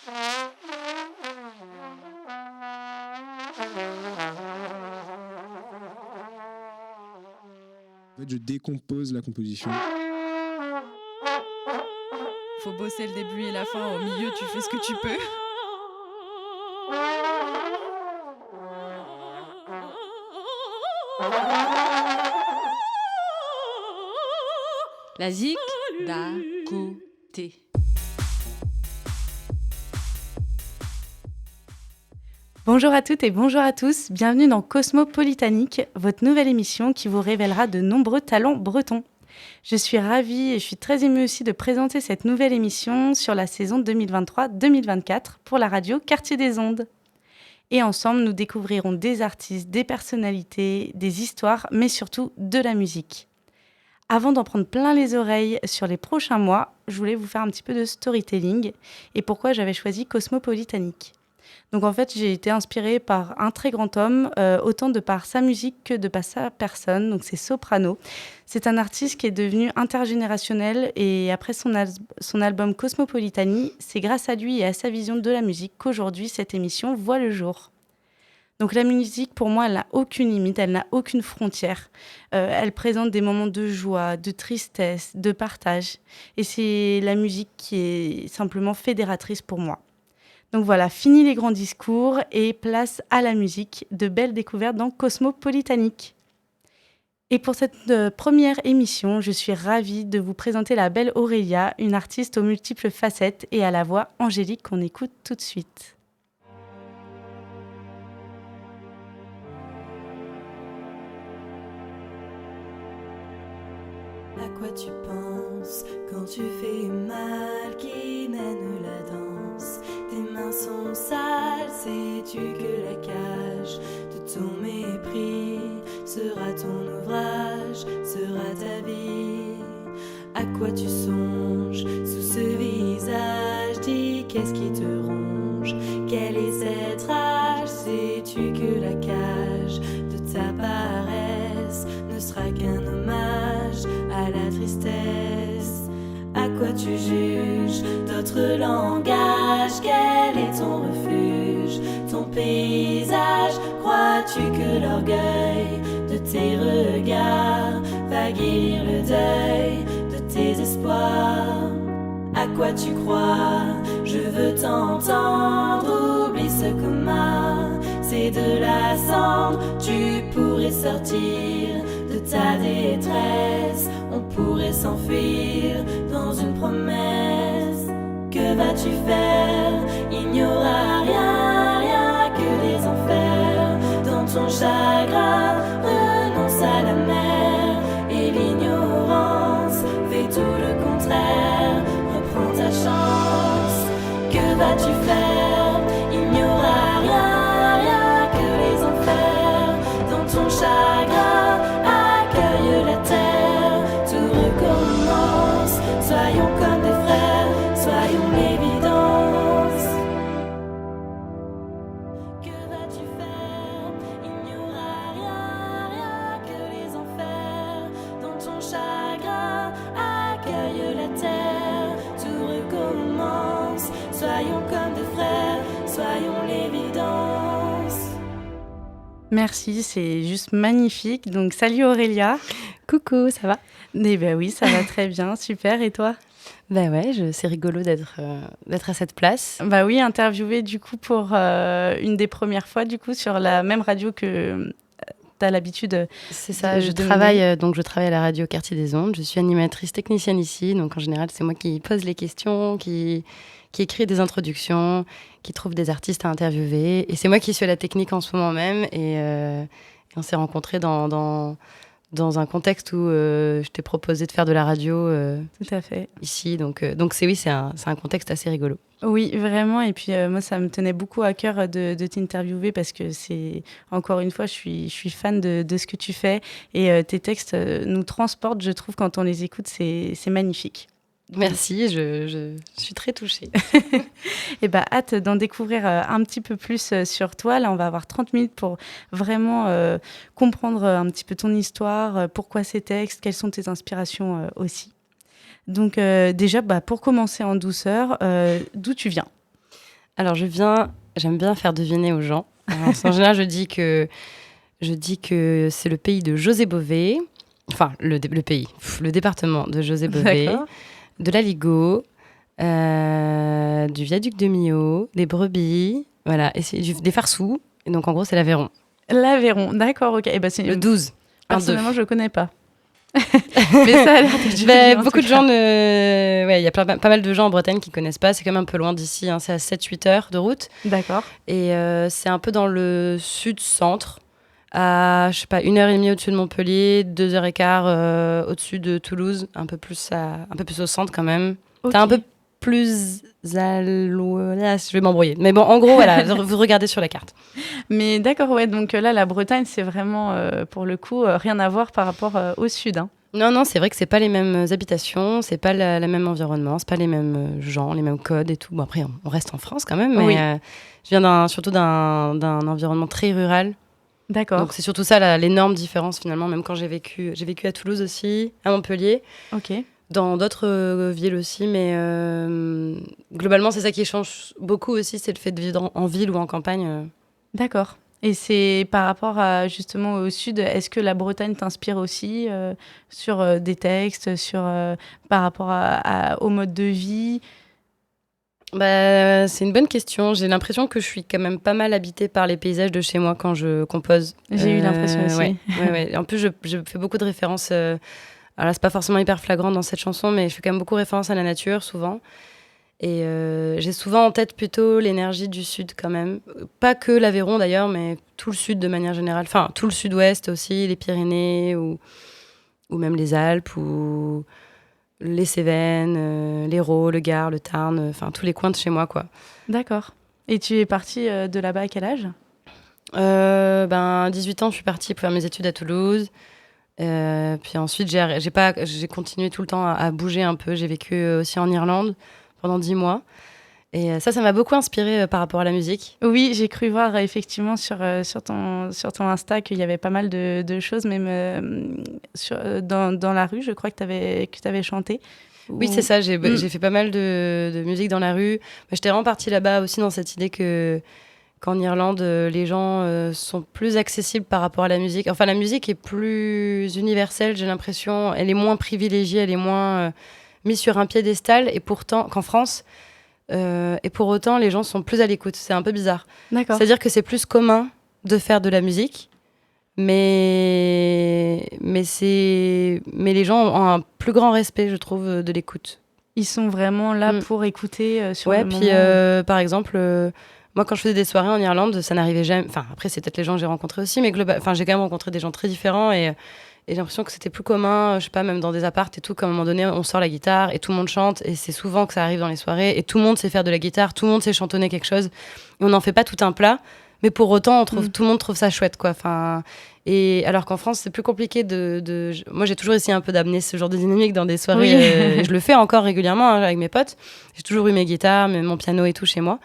En fait, je décompose la composition. Faut bosser le début et la fin. Au milieu, tu fais ce que tu peux. La zik d'à côté. Bonjour à toutes et bonjour à tous, bienvenue dans Cosmopolitanique, votre nouvelle émission qui vous révélera de nombreux talents bretons. Je suis ravie et je suis très émue aussi de présenter cette nouvelle émission sur la saison 2023-2024 pour la radio Quartier des Ondes. Et ensemble, nous découvrirons des artistes, des personnalités, des histoires, mais surtout de la musique. Avant d'en prendre plein les oreilles sur les prochains mois, je voulais vous faire un petit peu de storytelling et pourquoi j'avais choisi Cosmopolitanique. Donc en fait, j'ai été inspirée par un très grand homme, autant de par sa musique que de par sa personne, donc c'est Soprano. C'est un artiste qui est devenu intergénérationnel et après son album Cosmopolitanie, c'est grâce à lui et à sa vision de la musique qu'aujourd'hui cette émission voit le jour. Donc la musique, pour moi, elle n'a aucune limite, elle n'a aucune frontière. Elle présente des moments de joie, de tristesse, de partage. Et c'est la musique qui est simplement fédératrice pour moi. Donc voilà, fini les grands discours et place à la musique. De belles découvertes dans Cosmopolitanique. Et pour cette première émission, je suis ravie de vous présenter la belle Aurélia, une artiste aux multiples facettes et à la voix angélique qu'on écoute tout de suite. À quoi tu penses quand tu fais mal qui mène la danse? Tes mains sont sales, sais-tu que la cage de ton mépris sera ton ouvrage, sera ta vie? À quoi tu songes sous ce visage? Dis qu'est-ce qui te ronge? Quelle est cette rage? Sais-tu que la cage de ta paresse ne sera qu'un hommage à la tristesse? À quoi tu juges d'autres langages? Quel est ton refuge, ton paysage? Crois-tu que l'orgueil de tes regards va guérir le deuil de tes espoirs? À quoi tu crois? Je veux t'entendre. Oublie ce coma, c'est de la cendre. Tu pourrais sortir de ta détresse. On pourrait s'enfuir dans une promesse. Que vas-tu faire? Il n'y aura rien, rien que des enfers. Dans ton chagrin, renonce à la mer. Et l'ignorance fait tout le contraire. Reprends ta chance. Que vas-tu faire? Il n'y aura rien, rien que les enfers. Dans ton chagrin, accueille la terre. Tout recommence. Soyons comme des frères, soyons l'évidence. Que vas-tu faire? Il n'y aura rien, rien que les enfers. Dans ton chagrin, accueille la terre. Tout recommence. Soyons comme des frères, soyons l'évidence. Merci, c'est juste magnifique. Donc salut Aurélia. Coucou, ça va? Eh ben oui, ça va très bien, super. Et toi? Bah ouais, c'est rigolo d'être à cette place. Bah oui, interviewée du coup pour une des premières fois du coup sur la même radio que tu as l'habitude. C'est ça, je travaille à la radio Quartier des Ondes. Je suis animatrice technicienne ici, donc en général c'est moi qui pose les questions, qui écrit des introductions, qui trouve des artistes à interviewer. Et c'est moi qui suis à la technique en ce moment même. Et on s'est rencontrés dans un contexte où je t'ai proposé de faire de la radio Tout à fait. ici. Donc c'est un contexte assez rigolo. Oui, vraiment. Et puis moi, ça me tenait beaucoup à cœur de t'interviewer parce que c'est, encore une fois, je suis fan de ce que tu fais. Et tes textes nous transportent, je trouve, quand on les écoute, c'est magnifique. Merci, je suis très touchée. Et hâte d'en découvrir un petit peu plus sur toi. Là, on va avoir 30 minutes pour vraiment comprendre un petit peu ton histoire, pourquoi ces textes, quelles sont tes inspirations aussi. Donc déjà, pour commencer en douceur, d'où tu viens? Alors, j'aime bien faire deviner aux gens. Alors, en général, je dis que c'est le pays de José Bové, enfin, le département de José Bové, D'accord. de l'Aligot, du viaduc de Millau, des brebis, voilà, et des Farsous. Et donc, en gros, c'est l'Aveyron. L'Aveyron, d'accord, ok. Et c'est Le 12. personnellement, je connais pas. Mais ça a l'air d'être joli, en Beaucoup tout de cas. gens il y a pas mal de gens en Bretagne qui connaissent pas. C'est quand même un peu loin d'ici, hein. C'est à 7-8 heures de route. D'accord. Et c'est un peu dans le sud-centre, à, je sais pas, 1h30 au-dessus de Montpellier, 2h15 au-dessus de Toulouse, un peu plus au centre quand même. Ok. T'as un peu plus à l'ouest, je vais m'embrouiller. Mais bon, en gros, voilà, vous regardez sur la carte. Mais d'accord, ouais. Donc là, la Bretagne, c'est vraiment, pour le coup, rien à voir par rapport au sud. Hein. Non, c'est vrai que c'est pas les mêmes habitations, c'est pas la même environnement, c'est pas les mêmes gens, les mêmes codes et tout. Bon, après, on reste en France quand même, mais Oui. je viens surtout d'un environnement très rural. D'accord. Donc c'est surtout ça l'énorme différence finalement, même quand j'ai vécu à Toulouse aussi, à Montpellier, Ok. dans d'autres villes aussi, mais globalement c'est ça qui change beaucoup aussi, c'est le fait de vivre en ville ou en campagne. D'accord. Et c'est par rapport à justement au sud, est-ce que la Bretagne t'inspire aussi sur des textes, par rapport au mode de vie? Bah, c'est une bonne question. J'ai l'impression que je suis quand même pas mal habitée par les paysages de chez moi quand je compose. J'ai eu l'impression aussi. Ouais. En plus, je fais beaucoup de références. Alors là, c'est pas forcément hyper flagrant dans cette chanson, mais je fais quand même beaucoup référence à la nature, souvent. Et j'ai souvent en tête plutôt l'énergie du sud, quand même. Pas que l'Aveyron, d'ailleurs, mais tout le sud de manière générale. Enfin, tout le sud-ouest aussi, les Pyrénées, ou même les Alpes, ou les Cévennes, l'Hérault, le Gard, le Tarn, enfin tous les coins de chez moi, quoi. D'accord. Et tu es partie de là-bas à quel âge? 18 ans, je suis partie pour faire mes études à Toulouse. Puis ensuite, j'ai continué tout le temps à bouger un peu. J'ai vécu aussi en Irlande pendant 10 mois. Et ça m'a beaucoup inspirée par rapport à la musique. Oui, j'ai cru voir effectivement sur ton Insta qu'il y avait pas mal de choses, même dans la rue, je crois que tu avais chanté. Oui, c'est ça, j'ai fait pas mal de musique dans la rue. J'étais vraiment partie là-bas aussi dans cette idée qu'en Irlande, les gens sont plus accessibles par rapport à la musique. Enfin, la musique est plus universelle, j'ai l'impression. Elle est moins privilégiée, elle est moins mise sur un piédestal. Et pourtant, qu'en France... et pour autant, les gens sont plus à l'écoute. C'est un peu bizarre. D'accord. C'est-à-dire que c'est plus commun de faire de la musique, mais les gens ont un plus grand respect, je trouve, de l'écoute. Ils sont vraiment là pour écouter sur le puis moment. par exemple, moi, quand je faisais des soirées en Irlande, ça n'arrivait jamais. Enfin, après, c'est peut-être les gens que j'ai rencontrés aussi, mais j'ai quand même rencontré des gens très différents et j'ai l'impression que c'était plus commun, je sais pas, même dans des apparts et tout, qu'à un moment donné, on sort la guitare et tout le monde chante. Et c'est souvent que ça arrive dans les soirées et tout le monde sait faire de la guitare, tout le monde sait chantonner quelque chose. Et on n'en fait pas tout un plat, mais pour autant, tout le monde trouve ça chouette, quoi. Enfin, et alors qu'en France, c'est plus compliqué Moi, j'ai toujours essayé un peu d'amener ce genre de dynamique dans des soirées. Oui. Et je le fais encore régulièrement avec mes potes. J'ai toujours eu mes guitares, mon piano et tout chez moi,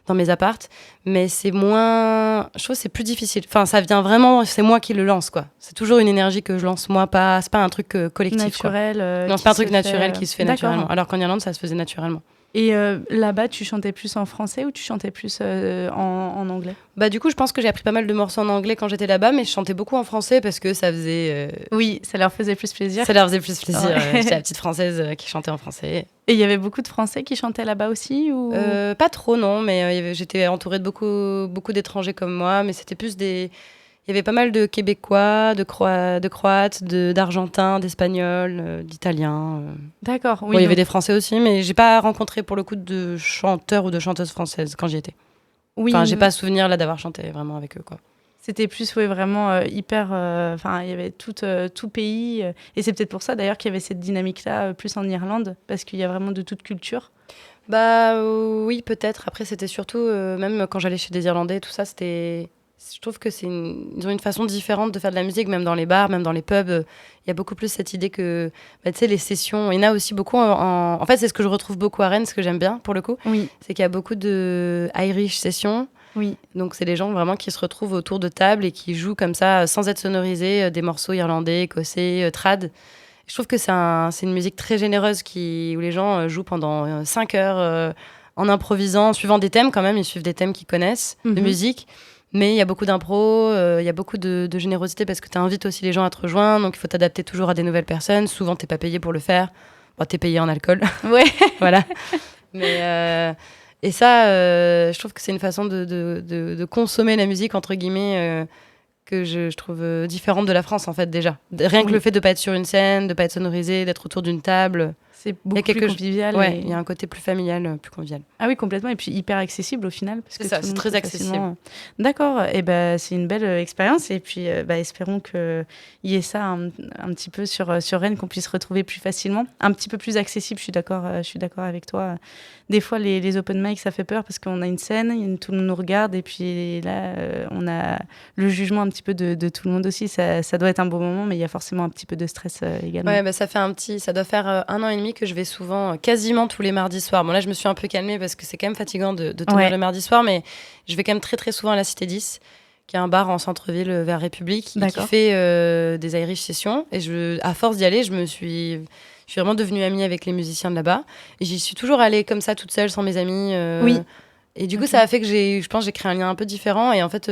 dans mes appartes, mais c'est moins, je trouve que c'est plus difficile. Enfin, ça vient vraiment, c'est moi qui le lance, quoi. C'est toujours une énergie que je lance moi, c'est pas un truc collectif, naturel. Non, c'est pas un truc naturel qui se fait D'accord. naturellement. Alors qu'en Irlande, ça se faisait naturellement. Et là-bas, tu chantais plus en français ou tu chantais plus en anglais? Bah du coup, je pense que j'ai appris pas mal de morceaux en anglais quand j'étais là-bas, mais je chantais beaucoup en français parce que ça faisait... Oui, ça leur faisait plus plaisir. Ça leur faisait plus plaisir. Ouais. J'étais la petite française qui chantait en français. Et il y avait beaucoup de Français qui chantaient là-bas aussi ou... Pas trop, non, mais j'étais entourée de beaucoup d'étrangers comme moi, mais c'était plus des... Il y avait pas mal de Québécois, de Croates, d'Argentins, d'Espagnols, d'Italiens. D'accord, oui. Bon, il y avait des Français aussi, mais j'ai pas rencontré pour le coup de chanteurs ou de chanteuses françaises quand j'y étais. Oui, Enfin, j'ai pas souvenir là d'avoir chanté vraiment avec eux, quoi. c'était plus vraiment hyper... Enfin, il y avait tout pays. Et c'est peut-être pour ça d'ailleurs qu'il y avait cette dynamique-là plus en Irlande, parce qu'il y a vraiment de toute culture. Bah oui, peut-être. Après, c'était surtout, même quand j'allais chez des Irlandais, tout ça, c'était... Je trouve que ils ont une façon différente de faire de la musique, même dans les bars, même dans les pubs. Il y a beaucoup plus cette idée que, tu sais, les sessions, il y en a aussi beaucoup en fait, c'est ce que je retrouve beaucoup à Rennes, ce que j'aime bien, pour le coup. Oui. C'est qu'il y a beaucoup de Irish sessions. Oui. Donc, c'est des gens vraiment qui se retrouvent autour de table et qui jouent comme ça, sans être sonorisés, des morceaux irlandais, écossais, trad. Je trouve que c'est une musique très généreuse où les gens jouent pendant 5 heures en improvisant, en suivant des thèmes quand même. Ils suivent des thèmes qu'ils connaissent de musique. Mais il y a beaucoup d'impro, il y a beaucoup de générosité parce que tu invites aussi les gens à te rejoindre. Donc il faut t'adapter toujours à des nouvelles personnes. Souvent, t'es pas payé pour le faire. Bon, t'es payé en alcool. Ouais. Voilà. Mais... Et ça, je trouve que c'est une façon de consommer la musique, entre guillemets, que je trouve différente de la France, en fait, déjà. Rien que le fait de ne pas être sur une scène, de ne pas être sonorisé, d'être autour d'une table. C'est beaucoup plus convivial. Ouais, il y a un côté plus familial, plus convivial. Ah oui, complètement. Et puis hyper accessible au final. Parce c'est que ça, c'est très accessible. D'accord. Et c'est une belle expérience. Et puis espérons qu'il y ait ça un petit peu sur Rennes, qu'on puisse retrouver plus facilement. Un petit peu plus accessible, je suis d'accord avec toi. Des fois, les open mic, ça fait peur parce qu'on a une scène, tout le monde nous regarde. Et puis là, on a le jugement un petit peu de tout le monde aussi. Ça doit être un beau moment, mais il y a forcément un petit peu de stress également. Ouais, ça doit faire 1 an et demi que je vais souvent, quasiment tous les mardis soirs. Bon, là, je me suis un peu calmée parce que c'est quand même fatigant de tenir le mardi soir, mais je vais quand même très, très souvent à la Cité 10, qui est un bar en centre-ville vers République, qui fait des Irish sessions. Et à force d'y aller, je suis vraiment devenue amie avec les musiciens de là-bas. Et j'y suis toujours allée comme ça, toute seule, sans mes amis. Oui. Et du coup, ça a fait que je pense que j'ai créé un lien un peu différent. Et en fait...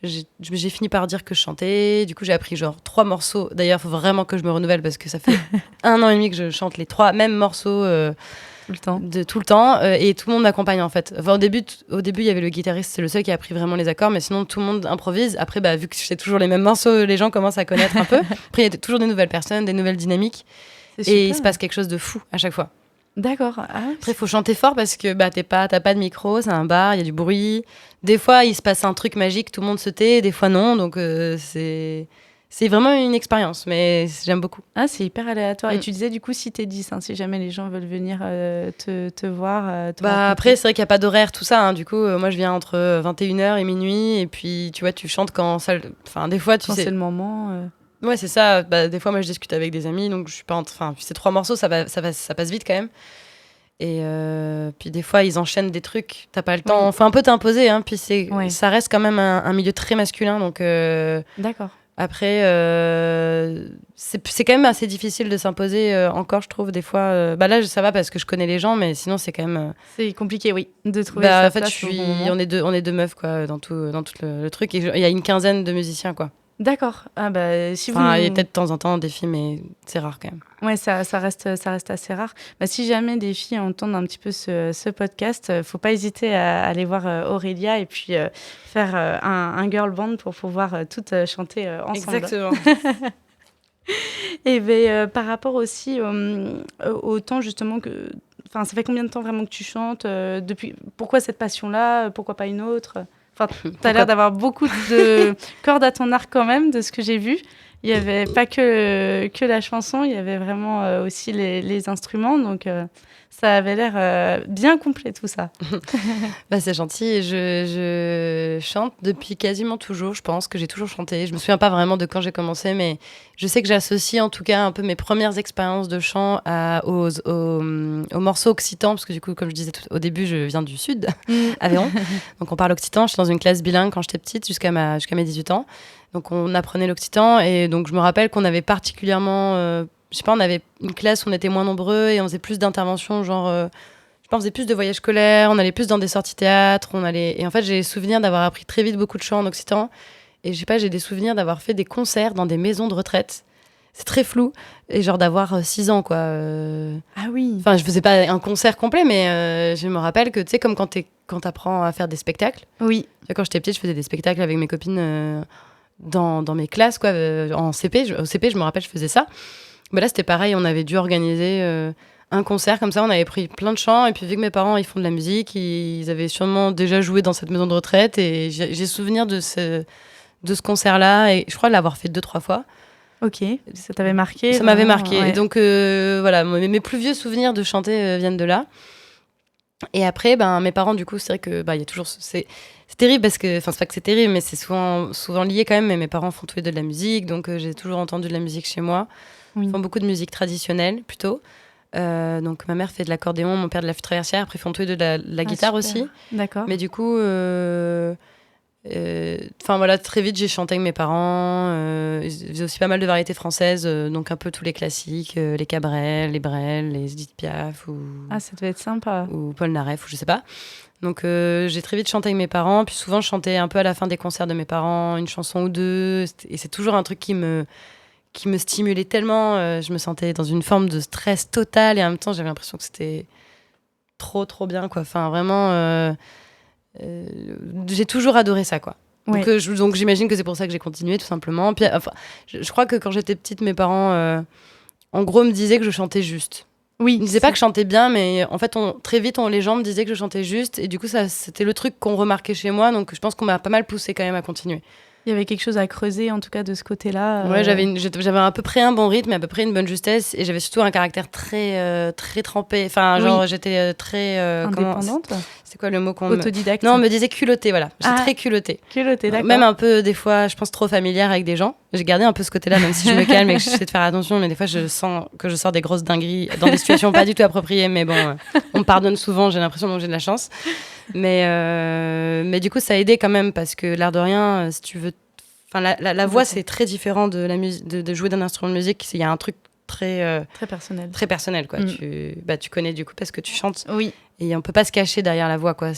j'ai fini par dire que je chantais. Du coup, j'ai appris genre 3 morceaux. D'ailleurs, il faut vraiment que je me renouvelle parce que ça fait 1 an et demi que je chante les 3 mêmes morceaux tout le temps. Et tout le monde m'accompagne en fait. Enfin, au début, il y avait le guitariste, c'est le seul qui a appris vraiment les accords. Mais sinon, tout le monde improvise. Après, vu que je fais toujours les mêmes morceaux, les gens commencent à connaître un peu. Après, il y a toujours des nouvelles personnes, des nouvelles dynamiques. Et il se passe quelque chose de fou à chaque fois. D'accord. Après, il faut chanter fort parce que t'as pas de micro, c'est un bar, il y a du bruit. Des fois, il se passe un truc magique, tout le monde se tait, des fois non. Donc, c'est vraiment une expérience, mais j'aime beaucoup. Ah, c'est hyper aléatoire. Et tu disais, du coup, Cité 10, si jamais les gens veulent venir te voir. Après, c'est vrai qu'il n'y a pas d'horaire, tout ça. Du coup, moi, je viens entre 21h et minuit. Et puis, tu vois, tu chantes quand ça... Enfin, des fois, tu sais... c'est le moment... Ouais, c'est ça. Des fois, moi, je discute avec des amis, donc je suis pas... Enfin, ces 3 morceaux, ça passe vite quand même. Et puis des fois, ils enchaînent des trucs. T'as pas le temps. Faut un peu t'imposer. Puis ça reste quand même un milieu très masculin. Donc d'accord. Après, c'est quand même assez difficile de s'imposer encore, je trouve. Des fois, là, ça va parce que je connais les gens, mais sinon, c'est quand même... C'est compliqué, oui, de trouver sa place. En fait, on est deux meufs quoi, dans tout le truc. Et il y a une quinzaine de musiciens, quoi. D'accord. Ah si il y a peut-être de temps en temps des filles, mais c'est rare quand même. Ouais, ça reste assez rare. Si jamais des filles entendent un petit peu ce podcast, faut pas hésiter à aller voir Aurélia et puis faire un girl band pour pouvoir toutes chanter ensemble. Exactement. Et par rapport aussi au temps justement que... Enfin, ça fait combien de temps vraiment que tu chantes pourquoi cette passion-là? Pourquoi pas une autre? Enfin, tu as l'air d'avoir beaucoup de cordes à ton arc quand même, de ce que j'ai vu. Il n'y avait pas que la chanson, il y avait vraiment aussi les instruments. Donc, ça avait l'air bien complet, tout ça. C'est gentil. Je chante depuis quasiment toujours, je pense que j'ai toujours chanté. Je me souviens pas vraiment de quand j'ai commencé, mais je sais que j'associe en tout cas un peu mes premières expériences de chant aux morceaux occitans, parce que du coup, comme je disais au début, je viens du sud, Aveyron. Donc on parle occitan. Je suis dans une classe bilingue quand j'étais petite, jusqu'à mes 18 ans. Donc on apprenait l'occitan, et donc je me rappelle qu'on avait particulièrement... je sais pas, on avait une classe où on était moins nombreux et on faisait plus d'interventions, genre, je sais pas, on faisait plus de voyages scolaires, on allait plus dans des sorties théâtre, et en fait, j'ai souvenir d'avoir appris très vite beaucoup de chants en occitan, et je sais pas, j'ai des souvenirs d'avoir fait des concerts dans des maisons de retraite. C'est très flou, et genre d'avoir 6 ans, quoi. Ah oui. Enfin, je faisais pas un concert complet, mais je me rappelle que, tu sais, comme quand t'apprends à faire des spectacles. Oui. Quand j'étais petite, je faisais des spectacles avec mes copines dans mes classes, quoi, en CP. Au CP, je me rappelle, je faisais ça. Là, c'était pareil, on avait dû organiser un concert comme ça, on avait pris plein de chants, et puis vu que mes parents, ils font de la musique, ils avaient sûrement déjà joué dans cette maison de retraite, et j'ai souvenir de ce concert-là, et je crois l'avoir fait 2-3 fois. Ok, ça t'avait marqué? Ça m'avait marqué, ouais. Et donc voilà, mes plus vieux souvenirs de chanter viennent de là. Et après, mes parents, du coup, c'est vrai que il y a toujours... C'est terrible parce que... Enfin, c'est pas que c'est terrible, mais c'est souvent lié quand même, mais mes parents font tous les deux de la musique, donc j'ai toujours entendu de la musique chez moi. Oui. Ils font beaucoup de musique traditionnelle, plutôt. Donc, ma mère fait de l'accordéon, mon père de la flûte traversière. Après, ils font tous les deux de la guitare super. aussi. D'accord. Mais du coup, Voilà, très vite, j'ai chanté avec mes parents. Ils faisaient aussi pas mal de variétés françaises, donc un peu tous les classiques, les Cabrel, les Brel, les Edith Piaf Ah, ça devait être sympa. ou Paul Naref, ou je sais pas. Donc j'ai très vite chanté avec mes parents, puis souvent je chantais un peu à la fin des concerts de mes parents, une chanson ou deux, et c'est toujours un truc qui me stimulait tellement. Je me sentais dans une forme de stress total, et en même temps j'avais l'impression que c'était trop bien, quoi. Enfin, vraiment, j'ai toujours adoré ça, quoi. Ouais. Donc j'imagine que c'est pour ça que j'ai continué, tout simplement. Puis, enfin, je crois que quand j'étais petite, mes parents, en gros, me disaient que je chantais juste. Oui. Ils me disaient pas que je chantais bien, mais en fait, très vite, les gens me disaient que je chantais juste. Et du coup, ça, c'était le truc qu'on remarquait chez moi. Donc je pense qu'on m'a pas mal poussé quand même à continuer. Il y avait quelque chose à creuser, en tout cas, de ce côté-là. Ouais, j'avais à peu près un bon rythme, à peu près une bonne justesse. Et j'avais surtout un caractère très trempé. Enfin, genre, j'étais très... indépendante. C'est quoi le mot qu'on... Autodidacte. Non, on me disait culottée, voilà. J'étais très culottée. Culottée, d'accord. Même un peu, des fois, je pense trop familière avec des gens. J'ai gardé un peu ce côté-là, même si je me calme et que j'essaie de faire attention. Mais des fois, je sens que je sors des grosses dingueries dans des situations pas du tout appropriées. Mais bon, on me pardonne souvent, j'ai l'impression, donc j'ai de la chance. Mais du coup, ça a aidé quand même, parce que l'air de rien, si tu veux... Enfin, la voix, c'est très différent de la musique, de jouer d'un instrument de musique. Il y a un truc très personnel. Très personnel, quoi. Tu connais du coup parce que tu chantes. Oui. Et on peut pas se cacher derrière la voix, quoi.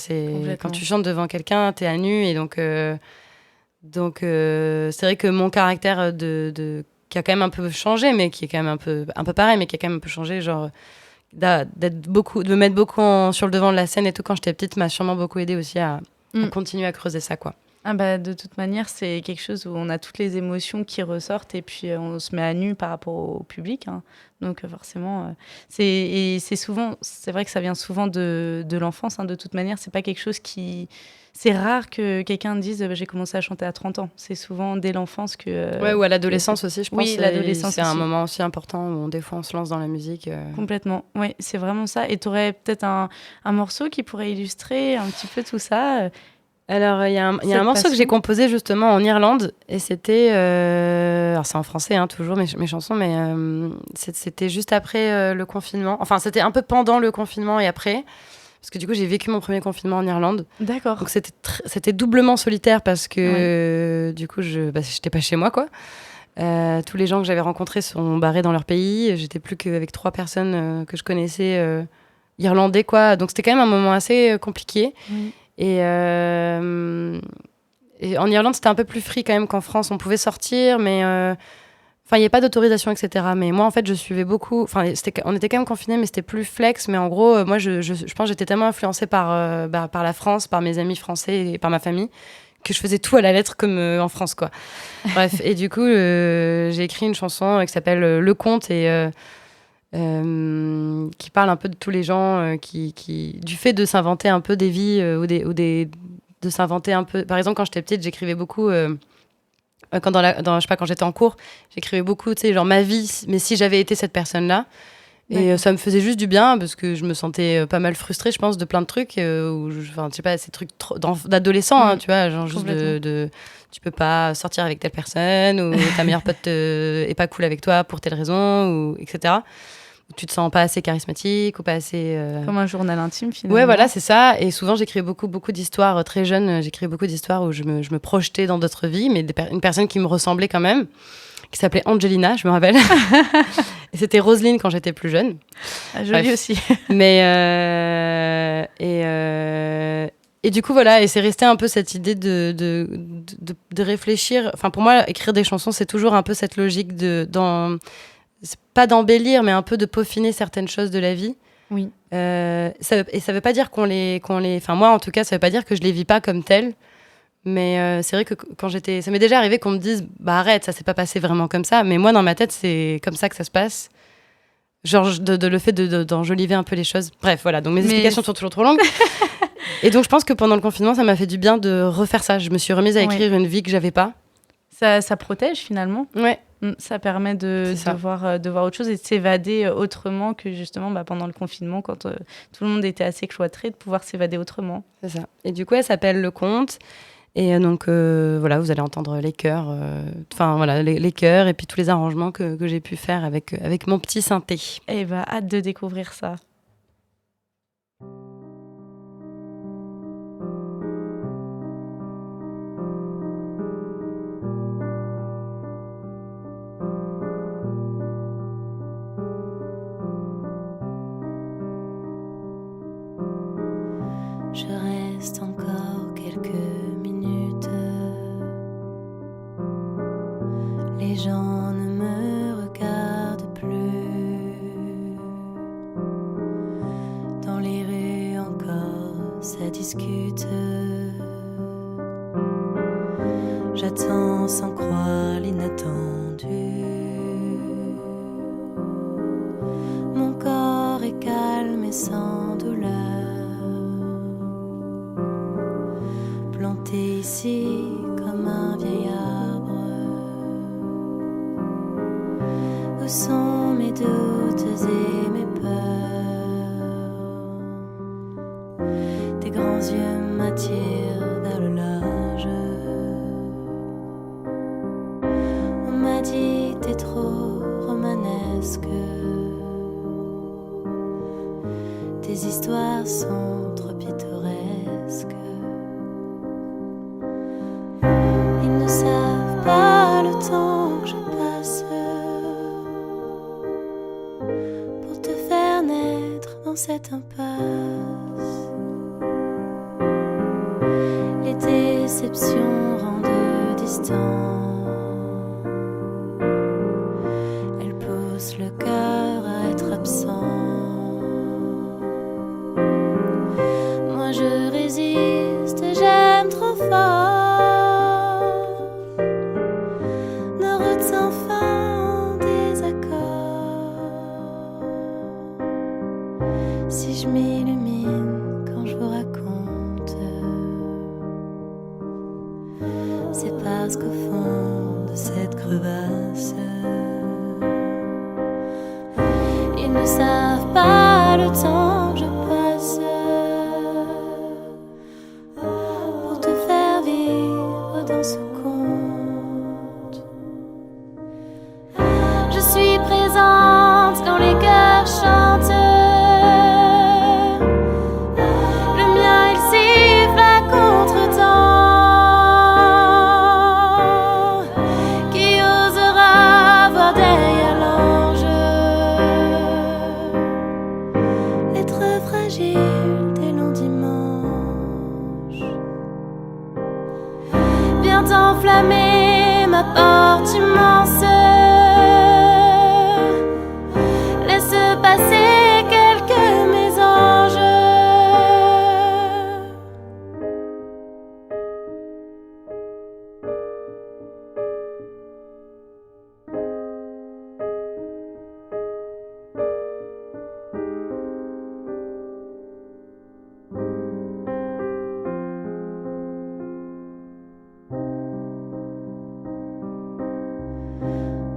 Quand tu chantes devant quelqu'un, t'es à nu, et donc c'est vrai que mon caractère qui a quand même un peu changé, mais qui est quand même un peu pareil, mais qui a quand même un peu changé, genre de me mettre beaucoup sur le devant de la scène et tout quand j'étais petite, m'a sûrement beaucoup aidé aussi à continuer à creuser ça, quoi. Ah bah, de toute manière, c'est quelque chose où on a toutes les émotions qui ressortent, et puis on se met à nu par rapport au public, hein. Donc forcément, c'est vrai que ça vient souvent de l'enfance, hein. De toute manière, c'est pas quelque chose c'est rare que quelqu'un dise j'ai commencé à chanter à 30 ans. C'est souvent dès l'enfance que... Ouais, ou à l'adolescence aussi, je pense. Oui, l'adolescence c'est un moment aussi important où des fois on se lance dans la musique. Complètement, oui, c'est vraiment ça. Et tu aurais peut-être un morceau qui pourrait illustrer un petit peu tout ça. Alors, il y a un morceau que j'ai composé justement en Irlande, et c'était... alors, c'est en français, hein, toujours, mes chansons, mais c'était juste après le confinement. Enfin, c'était un peu pendant le confinement et après, parce que du coup, j'ai vécu mon premier confinement en Irlande. D'accord. Donc, c'était doublement solitaire, parce que du coup, j'étais pas chez moi, quoi. Tous les gens que j'avais rencontrés sont barrés dans leur pays. J'étais plus qu'avec 3 personnes que je connaissais, irlandais, quoi. Donc, c'était quand même un moment assez compliqué. Oui. Et en Irlande, c'était un peu plus free quand même qu'en France. On pouvait sortir, mais il n'y avait pas d'autorisation, etc. Mais moi, en fait, je suivais beaucoup. Enfin, on était quand même confinés, mais c'était plus flex. Mais en gros, moi, je pense que j'étais tellement influencée par la France, par mes amis français et par ma famille, que je faisais tout à la lettre comme en France, quoi. Bref, et du coup, j'ai écrit une chanson qui s'appelle Le Conte, et qui parle un peu de tous les gens qui du fait de s'inventer un peu des vies de s'inventer un peu. Par exemple, quand j'étais petite, j'écrivais beaucoup je sais pas, quand j'étais en cours, j'écrivais beaucoup, tu sais, genre ma vie, mais si j'avais été cette personne-là. Et ça me faisait juste du bien, parce que je me sentais pas mal frustrée, je pense, de plein de trucs, enfin, je sais pas, ces trucs d'adolescent, hein, tu vois, genre juste tu peux pas sortir avec telle personne, ou ta meilleure pote est pas cool avec toi pour telle raison, ou etc. Ou tu te sens pas assez charismatique, ou pas assez... Comme un journal intime, finalement. Ouais, voilà, c'est ça. Et souvent, j'écrivais beaucoup d'histoires. Très jeune, j'écrivais beaucoup d'histoires où je me projetais dans d'autres vies, mais une personne qui me ressemblait quand même, qui s'appelait Angelina, je me rappelle. Et c'était Roselyne quand j'étais plus jeune. Ah, jolie aussi. Mais et du coup, voilà, et c'est resté un peu cette idée de réfléchir. Enfin, pour moi, écrire des chansons, c'est toujours un peu cette logique c'est pas d'embellir, mais un peu de peaufiner certaines choses de la vie. Oui. Et ça veut pas dire enfin, moi, en tout cas, ça veut pas dire que je les vis pas comme telles. Mais c'est vrai que ça m'est déjà arrivé qu'on me dise bah arrête, ça s'est pas passé vraiment comme ça. Mais moi, dans ma tête, c'est comme ça que ça se passe. Genre le fait d'enjoliver un peu les choses. Bref, voilà, donc mes explications sont toujours trop longues. Et donc je pense que pendant le confinement, ça m'a fait du bien de refaire ça. Je me suis remise à écrire une vie que j'avais pas. Ça protège finalement. Ouais. Ça permet de voir autre chose et de s'évader autrement que justement pendant le confinement, quand tout le monde était assez cloîtré, de pouvoir s'évader autrement. C'est ça. Et du coup, elle s'appelle Le Conte. Et donc, voilà, vous allez entendre les chœurs, les chœurs et puis tous les arrangements que j'ai pu faire avec mon petit synthé. Eh ben, hâte de découvrir ça. quelques minutes. Les gens ne me regardent plus. Dans les rues encore, ça discute. J'attends sans croire l'inattendu. Mon corps est calme et sans douleur. Planté ici comme un vieil arbre. Où sont mes doutes et mes peurs? Tes grands yeux m'attirent vers le large. On m'a dit t'es trop romanesque. Tes histoires sont trop pittoresques. Ils ne savent pas le temps que je passe pour te faire naître dans cette impasse. Les déceptions rendent distant. Elles poussent le cœur à être absent. Moi je résiste, j'aime trop fort. Nos routes sans fin en désaccord. Si je m'illumine quand je vous raconte, c'est parce qu'au fond de cette crevasse, ils ne savent pas le temps que je passe pour te faire vivre dans ce conte. Je suis présente quand les cœurs chantent. Le mien il siffle à contre-temps. Qui osera voir derrière l'ange l'être fragile des longs dimanches? Viens t'enflammer ma porte immense. Laisse passer quelques mésanges.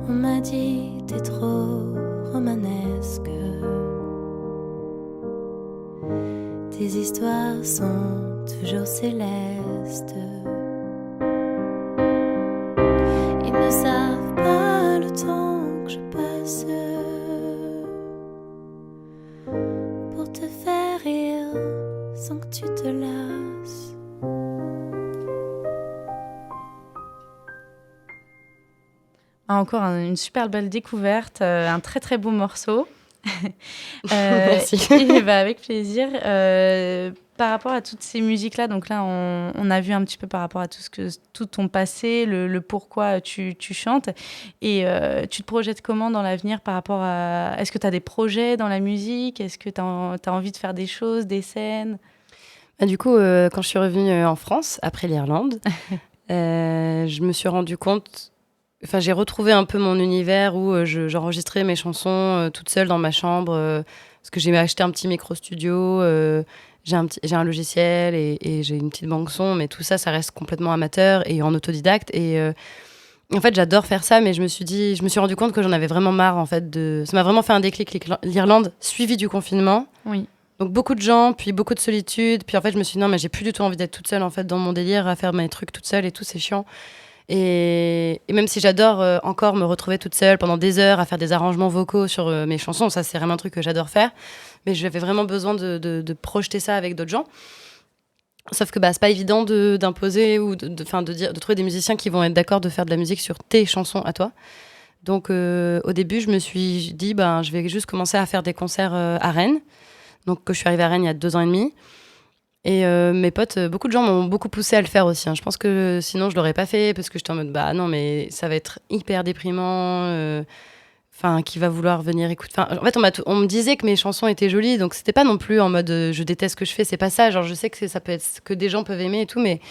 On m'a dit t'es trop romanesque. Tes histoires sont toujours célestes. Ils ne savent pas le temps que je passe pour te faire rire sans que tu te lasses. Encore une super belle découverte, un très très beau morceau. Merci. Et avec plaisir. Par rapport à toutes ces musiques-là, donc là on a vu un petit peu par rapport à tout ton passé, le pourquoi tu chantes. Et tu te projettes comment dans l'avenir par rapport à... Est-ce que tu as des projets dans la musique? Est-ce que tu as envie de faire des choses, des scènes? Du coup, quand je suis revenue en France, après l'Irlande, je me suis rendu compte... Enfin, j'ai retrouvé un peu mon univers où j'enregistrais mes chansons toute seule dans ma chambre parce que j'ai acheté un petit micro-studio, j'ai un logiciel et j'ai une petite banque son, mais tout ça, ça reste complètement amateur et en autodidacte. Et en fait, j'adore faire ça, mais je me suis rendu compte que j'en avais vraiment marre, en fait. Ça m'a vraiment fait un déclic, l'Irlande, suivi du confinement. Oui. Donc, beaucoup de gens, puis beaucoup de solitude. Puis en fait, je me suis dit, non, mais j'ai plus du tout envie d'être toute seule, en fait, dans mon délire, à faire mes trucs toute seule et tout, c'est chiant. Et même si j'adore encore me retrouver toute seule pendant des heures à faire des arrangements vocaux sur mes chansons, ça c'est vraiment un truc que j'adore faire, mais j'avais vraiment besoin de projeter ça avec d'autres gens. Sauf que c'est pas évident d'imposer ou de trouver des musiciens qui vont être d'accord de faire de la musique sur tes chansons à toi. Donc au début je me suis dit je vais juste commencer à faire des concerts à Rennes, donc que je suis arrivée à Rennes il y a 2 ans et demi. Et mes potes, beaucoup de gens m'ont beaucoup poussé à le faire aussi, hein. Je pense que sinon je l'aurais pas fait parce que j'étais en mode bah non mais ça va être hyper déprimant. Enfin, qui va vouloir venir écouter. Enfin, en fait, on me disait que mes chansons étaient jolies, donc c'était pas non plus en mode je déteste ce que je fais, c'est pas ça. Genre, je sais que ça peut être que des gens peuvent aimer et tout, mais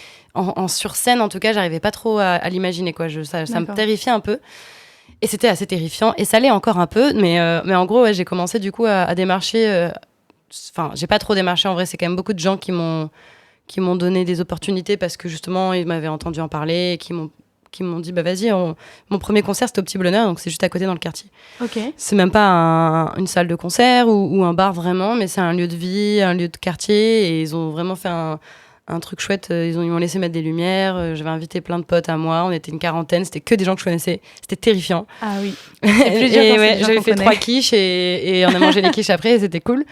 sur scène, en tout cas, j'arrivais pas trop à l'imaginer, quoi. Ça me terrifiait un peu. Et c'était assez terrifiant. Et ça l'est encore un peu, mais en gros, ouais, j'ai commencé du coup à démarcher. Enfin, j'ai pas trop démarché en vrai, c'est quand même beaucoup de gens qui m'ont donné des opportunités parce que justement, ils m'avaient entendu en parler, et qui m'ont dit bah vas-y, mon premier concert c'était au Petit Boulonnais, donc c'est juste à côté dans le quartier. Ok. C'est même pas une salle de concert ou un bar vraiment, mais c'est un lieu de vie, un lieu de quartier, et ils ont vraiment fait un truc chouette. Ils m'ont laissé mettre des lumières, j'avais invité plein de potes à moi, on était une quarantaine, c'était que des gens que je connaissais, c'était terrifiant. Ah oui. C'est plus dur quand c'est des gens j'avais qu'on fait connaît. 3 quiches et on a mangé les quiches après et c'était cool.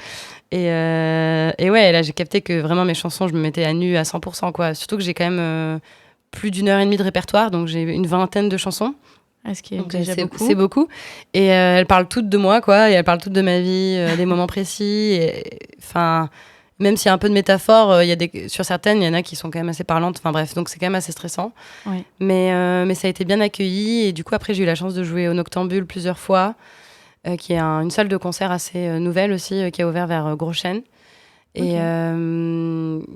Et ouais, là j'ai capté que vraiment mes chansons, je me mettais à nu à 100%, quoi. Surtout que j'ai quand même plus d'1h30 de répertoire, donc j'ai une 20aine de chansons. Ce qui est Donc, déjà beaucoup. C'est beaucoup. Et elles parlent toutes de moi, quoi. Et elles parlent toutes de ma vie, des moments précis. Enfin, même s'il y a un peu de métaphore, sur certaines, il y en a qui sont quand même assez parlantes. Enfin bref, donc c'est quand même assez stressant. Oui. Mais ça a été bien accueilli. Et du coup, après, j'ai eu la chance de jouer au Noctambule plusieurs fois, qui est une salle de concert assez nouvelle aussi, qui a ouvert vers Gros Chêne. Et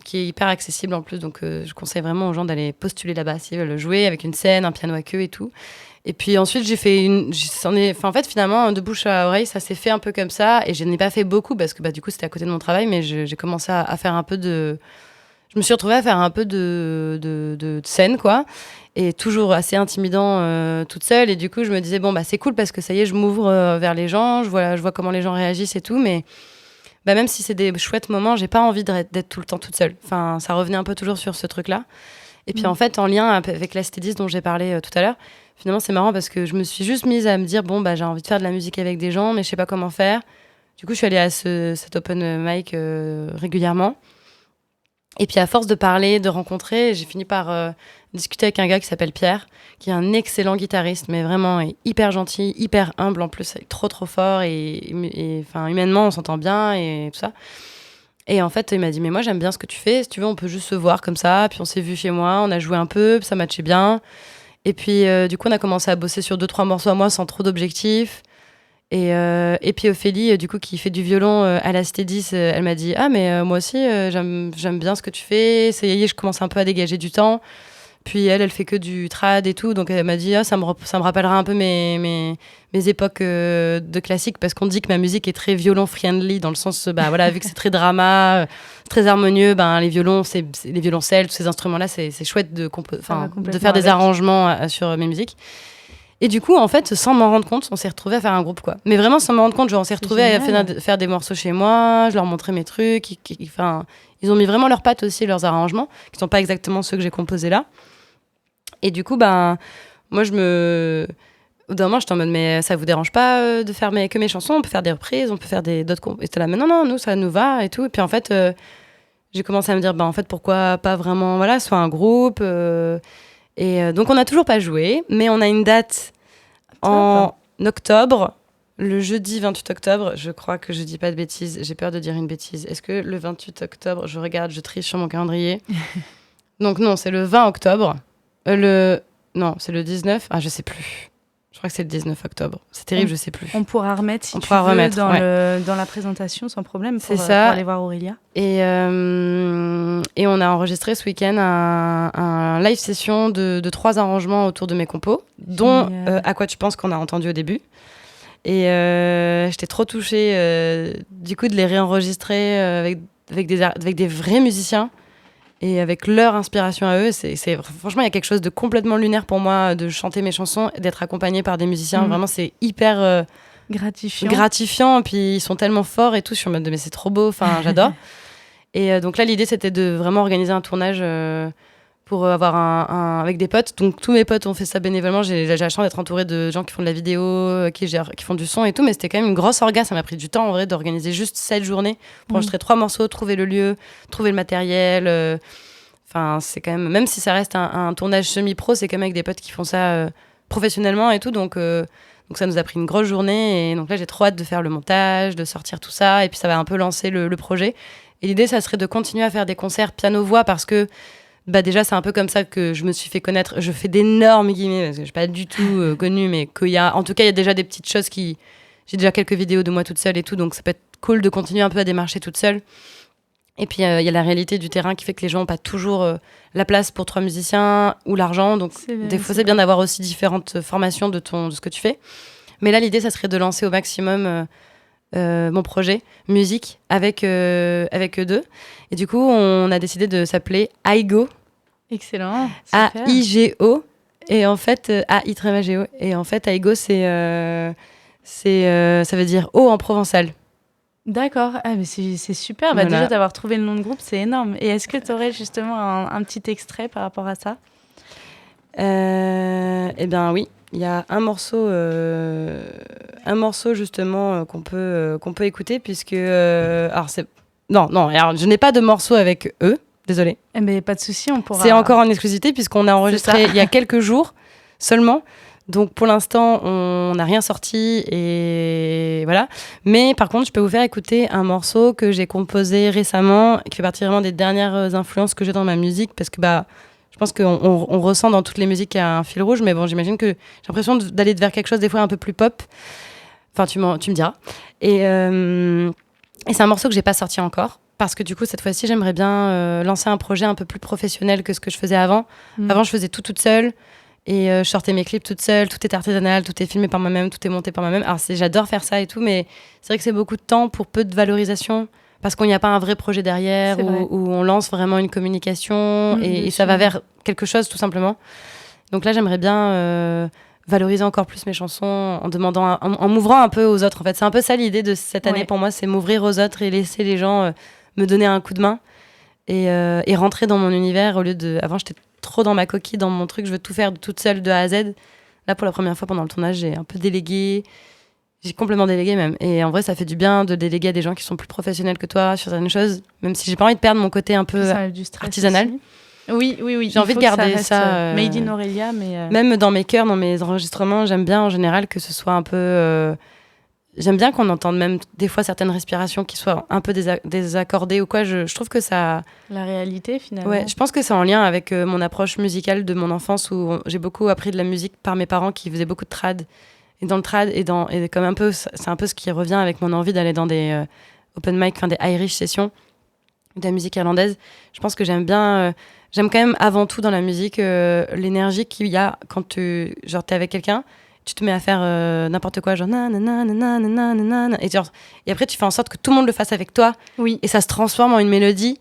qui est hyper accessible en plus, donc je conseille vraiment aux gens d'aller postuler là-bas s'ils veulent jouer avec une scène, un piano à queue et tout. Et puis ensuite j'ai fait en fait finalement de bouche à oreille ça s'est fait un peu comme ça, et je n'ai pas fait beaucoup parce que bah du coup c'était à côté de mon travail, mais j'ai commencé à faire un peu je me suis retrouvée à faire un peu de scène, quoi, et toujours assez intimidant toute seule, et du coup je me disais bon bah c'est cool parce que ça y est, je m'ouvre vers les gens, je vois comment les gens réagissent et tout, mais bah même si c'est des chouettes moments, j'ai pas envie d'être tout le temps toute seule. Enfin, ça revenait un peu toujours sur ce truc-là. Et puis en fait, en lien avec la Stédis dont j'ai parlé tout à l'heure, finalement c'est marrant parce que je me suis juste mise à me dire bon bah j'ai envie de faire de la musique avec des gens, mais je sais pas comment faire. Du coup, je suis allée à cet open mic régulièrement. Et puis à force de parler, de rencontrer, j'ai fini par discuter avec un gars qui s'appelle Pierre, qui est un excellent guitariste, mais vraiment hyper gentil, hyper humble en plus, trop fort, et enfin humainement on s'entend bien et tout ça. Et en fait il m'a dit mais moi j'aime bien ce que tu fais, si tu veux on peut juste se voir comme ça. Puis on s'est vu chez moi, on a joué un peu, ça matchait bien. Et puis du coup on a commencé à bosser sur 2-3 morceaux à moi sans trop d'objectifs. Et puis Ophélie, du coup, qui fait du violon à la Stédis, elle m'a dit ah mais moi aussi j'aime bien ce que tu fais, ça y est, je commence un peu à dégager du temps. Puis elle fait que du trad et tout, donc elle m'a dit ça me rappellera un peu mes époques de classique, parce qu'on dit que ma musique est très violon friendly, dans le sens bah voilà, vu que c'est très drama, très harmonieux, ben les violons, c'est les violoncelles, tous ces instruments là, c'est chouette de faire des arrangements sur mes musiques. Et du coup, en fait, sans m'en rendre compte, on s'est retrouvés à faire un groupe, quoi. Mais vraiment sans m'en rendre compte, genre, on s'est retrouvés à faire des morceaux chez moi, je leur montrais mes trucs. Ils ont mis vraiment leurs pattes aussi, leurs arrangements, qui sont pas exactement ceux que j'ai composés là. Et du coup, ben, moi, au bout d'un moment, j'étais en mode, mais ça vous dérange pas de faire que mes chansons? On peut faire des reprises, on peut faire d'autres compos. Et c'était là, mais non, nous, ça nous va et tout. Et puis en fait, j'ai commencé à me dire, ben, en fait, pourquoi pas vraiment, voilà, soit un groupe. Donc, on n'a toujours pas joué, mais on a une date en octobre, le jeudi 28 octobre. Je crois que je dis pas de bêtises. J'ai peur de dire une bêtise. Est-ce que le 28 octobre, je regarde, je triche sur mon calendrier. Donc, non, c'est le 20 octobre. Non, c'est le 19. Ah, je sais plus. Je crois que c'est le 19 octobre. C'est terrible, je sais plus. On pourra remettre si tu veux dans la présentation sans problème pour aller voir Aurélia. Et on a enregistré ce week-end un live session de 3 arrangements autour de mes compos, dont À quoi tu penses qu'on a entendu au début. Et j'étais trop touchée du coup de les réenregistrer avec des vrais musiciens. Et avec leur inspiration à eux, franchement, il y a quelque chose de complètement lunaire pour moi de chanter mes chansons, d'être accompagnée par des musiciens. Vraiment, c'est hyper gratifiant. Puis ils sont tellement forts et tout. Je suis en mode, mais c'est trop beau. Enfin, j'adore. Et donc là, l'idée, c'était de vraiment organiser un tournage pour avoir avec des potes. Donc tous mes potes ont fait ça bénévolement. J'ai la chance d'être entourée de gens qui font de la vidéo, qui font du son et tout. Mais c'était quand même une grosse orga. Ça m'a pris du temps en vrai d'organiser juste cette journée pour enregistrer 3 morceaux, trouver le lieu, trouver le matériel. Enfin, c'est quand même si ça reste un tournage semi-pro, c'est quand même avec des potes qui font ça professionnellement et tout. Donc ça nous a pris une grosse journée. Et donc là, j'ai trop hâte de faire le montage, de sortir tout ça. Et puis ça va un peu lancer le projet. Et l'idée, ça serait de continuer à faire des concerts piano-voix parce que déjà, c'est un peu comme ça que je me suis fait connaître. Je fais d'énormes guillemets parce que je suis pas du tout connue, mais en tout cas, il y a déjà des petites choses qui... J'ai déjà quelques vidéos de moi toute seule et tout, donc ça peut être cool de continuer un peu à démarcher toute seule. Et puis, il y a la réalité du terrain qui fait que les gens n'ont pas toujours la place pour 3 musiciens ou l'argent. Donc, des fois, c'est bien d'avoir aussi différentes formations de ce que tu fais. Mais là, l'idée, ça serait de lancer au maximum mon projet musique avec eux deux. Et du coup, on a décidé de s'appeler Aigo. Excellent. Super. A-I-G-O. Et en fait, A-I-G-O. Et en fait, Aigo, ça veut dire eau en provençal. D'accord, mais c'est super. Voilà. Déjà, d'avoir trouvé le nom de groupe, c'est énorme. Et est-ce que tu aurais justement un petit extrait par rapport à ça ? Eh bien oui, il y a un morceau justement qu'on peut écouter puisque alors je n'ai pas de morceau avec eux, désolée. Mais pas de souci, on pourra. C'est encore en exclusivité puisqu'on a enregistré il y a quelques jours seulement. Donc pour l'instant, on n'a rien sorti et voilà. Mais par contre, je peux vous faire écouter un morceau que j'ai composé récemment, qui fait partie vraiment des dernières influences que j'ai dans ma musique, parce que je pense qu'on ressent dans toutes les musiques qu'il y a un fil rouge, mais bon, j'imagine que j'ai l'impression d'aller vers quelque chose des fois un peu plus pop. Enfin, tu me diras. Et c'est un morceau que j'ai pas sorti encore. Parce que du coup, cette fois-ci, j'aimerais bien lancer un projet un peu plus professionnel que ce que je faisais avant. Avant, je faisais tout toute seule. Et je sortais mes clips toute seule, tout est artisanal, tout est filmé par moi-même, tout est monté par moi-même. Alors j'adore faire ça et tout, mais c'est vrai que c'est beaucoup de temps pour peu de valorisation, parce qu'il n'y a pas un vrai projet derrière, où on lance vraiment une communication, et ça va vers quelque chose tout simplement. Donc là, j'aimerais bien valoriser encore plus mes chansons en demandant, en m'ouvrant un peu aux autres. En fait, c'est un peu ça l'idée de cette année pour moi, c'est m'ouvrir aux autres et laisser les gens me donner un coup de main et rentrer dans mon univers au lieu de... Avant, j'étais trop dans ma coquille, dans mon truc, je veux tout faire toute seule de A à Z. Là, pour la première fois pendant le tournage, j'ai un peu délégué, j'ai complètement délégué même. Et en vrai, ça fait du bien de déléguer à des gens qui sont plus professionnels que toi sur certaines choses, même si j'ai pas envie de perdre mon côté un peu artisanal. Oui. J'ai envie de garder ça. Made in Aurelia, mais... Même dans mes chœurs, dans mes enregistrements, j'aime bien en général que ce soit un peu... J'aime bien qu'on entende même des fois certaines respirations qui soient un peu désaccordées ou quoi. Je trouve que ça... La réalité, finalement. Ouais, je pense que c'est en lien avec mon approche musicale de mon enfance où j'ai beaucoup appris de la musique par mes parents qui faisaient beaucoup de trad. Et dans le trad, et comme un peu, c'est un peu ce qui revient avec mon envie d'aller dans des open mic, des Irish sessions, de la musique irlandaise. Je pense que j'aime bien... j'aime quand même avant tout dans la musique l'énergie qu'il y a quand t'es avec quelqu'un. Tu te mets à faire n'importe quoi, genre nanana, et après tu fais en sorte que tout le monde le fasse avec toi, et ça se transforme en une mélodie.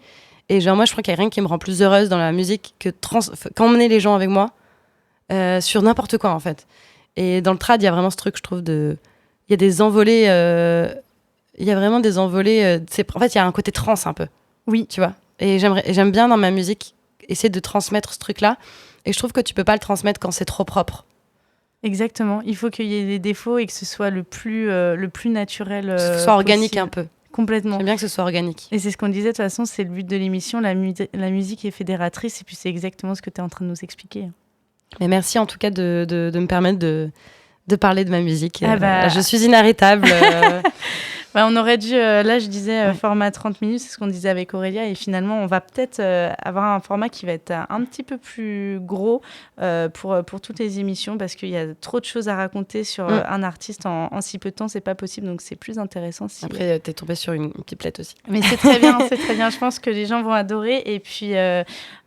Et genre moi je crois qu'il n'y a rien qui me rend plus heureuse dans la musique que qu'emmener les gens avec moi sur n'importe quoi en fait. Et dans le trad il y a vraiment ce truc, je trouve, il y a des envolées, il y a vraiment des envolées, en fait il y a un côté trans un peu, tu vois. Et j'aime bien dans ma musique essayer de transmettre ce truc là, et je trouve que tu peux pas le transmettre quand c'est trop propre. Exactement, il faut qu'il y ait des défauts et que ce soit le plus naturel que ce soit organique possible. un peu. Complètement. J'aime bien que ce soit organique. Et c'est ce qu'on disait, de toute façon, c'est le but de l'émission, la musique est fédératrice, et puis c'est exactement ce que tu es en train de nous expliquer. Mais merci en tout cas de me permettre de parler de ma musique. Je suis inarrêtable. On aurait dû, là je disais format 30 minutes, c'est ce qu'on disait avec Aurélia, et finalement on va peut-être avoir un format qui va être un petit peu plus gros pour toutes les émissions, parce qu'il y a trop de choses à raconter sur un artiste en si peu de temps, c'est pas possible, donc c'est plus intéressant. Après t'es tombée sur une pipelette aussi. Mais c'est très bien, je pense que les gens vont adorer, et puis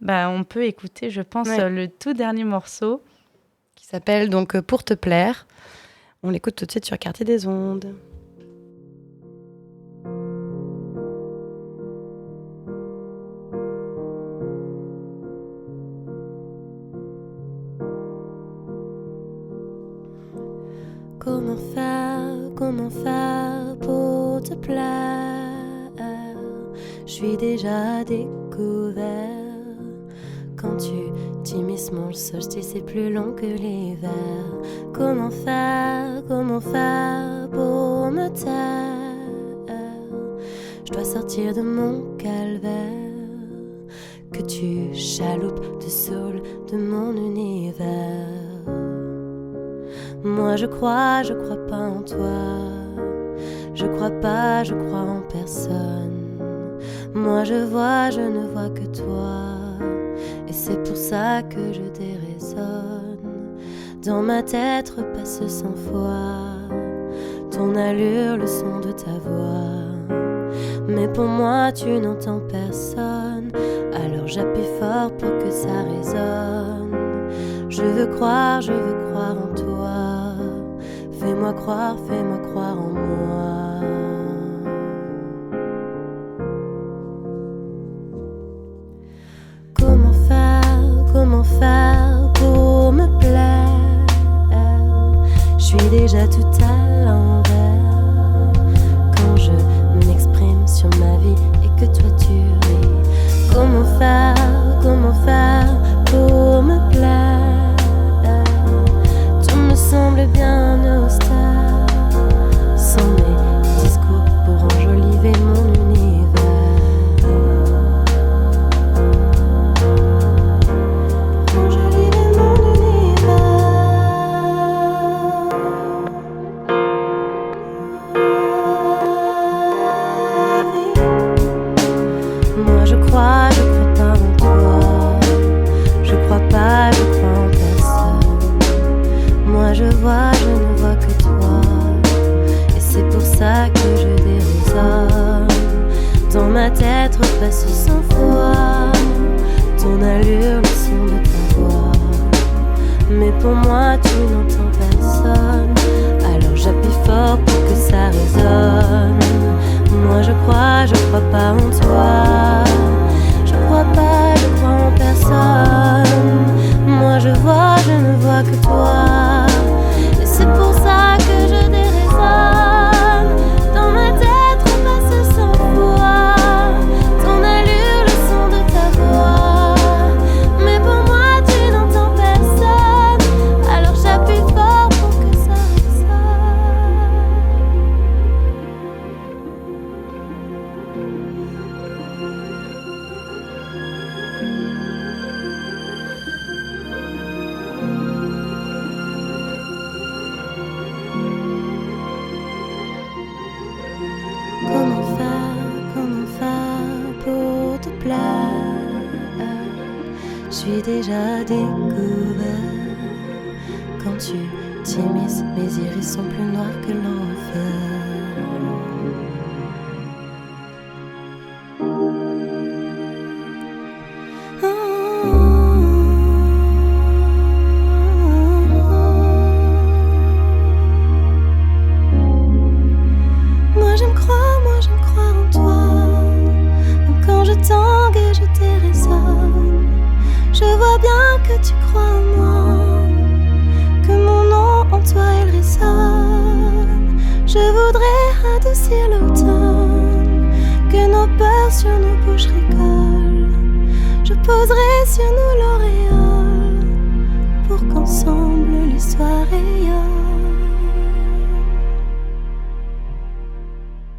on peut écouter, je pense, le tout dernier morceau. Qui s'appelle donc Pour te plaire. On l'écoute tout de suite sur Quartier des Ondes. Comment faire pour te plaire? Je suis déjà découvert. Quand tu t'immisces mon solstice, c'est plus long que l'hiver. Comment faire pour me taire? Je dois sortir de mon calvaire. Que tu chaloupes de saoule de mon univers. Moi je crois pas en toi. Je crois en personne. Moi je ne vois que toi. Et c'est pour ça que je déraisonne. Dans ma tête repasse sans foi ton allure, le son de ta voix. Mais pour moi tu n'entends personne. Alors j'appuie fort pour que ça résonne. Je veux croire en toi. Fais-moi croire en moi. Comment faire pour me plaire? Je suis déjà tout à l'envers quand je m'exprime sur ma vie et que toi tu ris. Comment faire pour me plaire? Tout me semble bien austère, sans mes discours pour enjoliver mon univers. Je ne vois que toi. Et c'est pour ça que je déraisonne. Dans ma tête repasse sans foi ton allure, le son de ta voix. Mais pour moi tu n'entends personne. Alors j'appuie fort pour que ça résonne. Moi je crois pas en toi. Je crois en personne. Moi je ne vois que toi. C'est pour ça que je déraisonne. Dans ma tête repasse sans foi ton allure, le son de ta voix. Mais pour moi tu n'entends personne. Alors j'appuie fort pour que ça je suis déjà découvert. Quand tu t'immisces, mes iris sont plus noirs que l'enfer. Moi j'aime croire en toi. Quand je tangue et je déraisonne, je vois bien que tu crois en moi, que mon nom en toi il résonne. Je voudrais adoucir l'automne, que nos peurs sur nos bouches rigolent. Je poserai sur nous l'auréole, pour qu'ensemble l'histoire rayonne.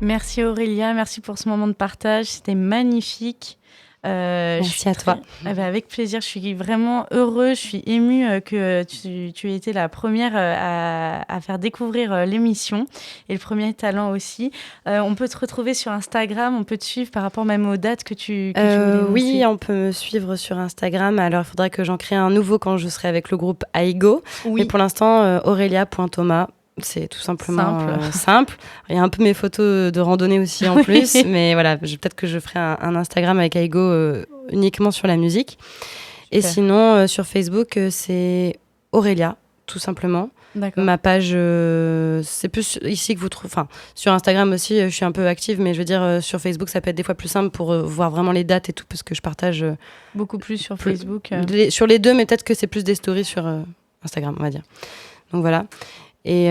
Merci Aurélia, merci pour ce moment de partage, c'était magnifique. Merci à toi. Avec plaisir, je suis vraiment heureuse, je suis émue que tu aies été la première à faire découvrir l'émission et le premier talent aussi. On peut te retrouver sur Instagram, on peut te suivre par rapport même aux dates que tu voulais Oui, on peut me suivre sur Instagram. Alors, il faudra que j'en crée un nouveau quand je serai avec le groupe Aigo. Oui. Mais pour l'instant, Aurélia.Thomas. C'est tout simplement simple. Il y a un peu mes photos de randonnée aussi en plus. Mais voilà, peut-être que je ferai un Instagram avec Aigo uniquement sur la musique. Super. Et sinon, sur Facebook, c'est Aurélia, tout simplement. D'accord. Ma page, c'est plus ici que vous trouvez. Enfin, sur Instagram aussi, je suis un peu active, mais je veux dire, sur Facebook, ça peut être des fois plus simple pour voir vraiment les dates et tout, parce que je partage beaucoup plus sur Facebook. Sur les deux, mais peut-être que c'est plus des stories sur Instagram, on va dire. Donc voilà. Et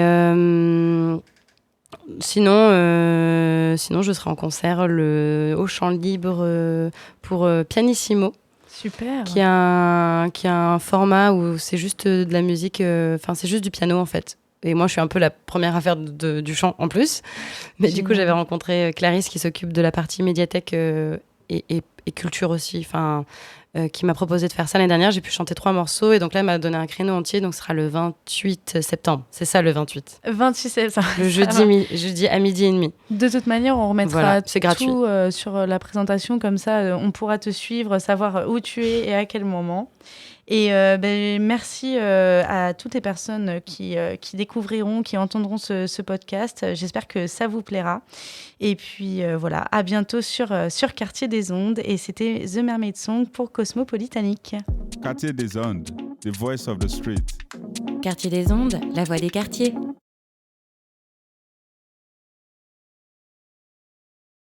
sinon, je serai en concert au Chant Libre pour Pianissimo. Super. Qui a un format où c'est juste de la musique, c'est juste du piano en fait. Et moi, je suis un peu la première à faire du chant en plus. Mais du coup, j'avais rencontré Clarisse qui s'occupe de la partie médiathèque culture aussi. Enfin, qui m'a proposé de faire ça l'année dernière. J'ai pu chanter 3 morceaux et donc là, elle m'a donné un créneau entier. Donc ce sera le 28 septembre. C'est ça, le 28. 28 septembre. Le jeudi à 12h30. De toute manière, on remettra Voilà, c'est gratuit. tout sur la présentation. Comme ça, on pourra te suivre, savoir où tu es et à quel moment. Et merci à toutes les personnes qui découvriront, qui entendront ce podcast. J'espère que ça vous plaira. Et puis voilà, à bientôt sur Quartier des Ondes. Et c'était The Mermaid Song pour Cosmopolitanique. Quartier des Ondes, the voice of the street. Quartier des Ondes, la voix des quartiers.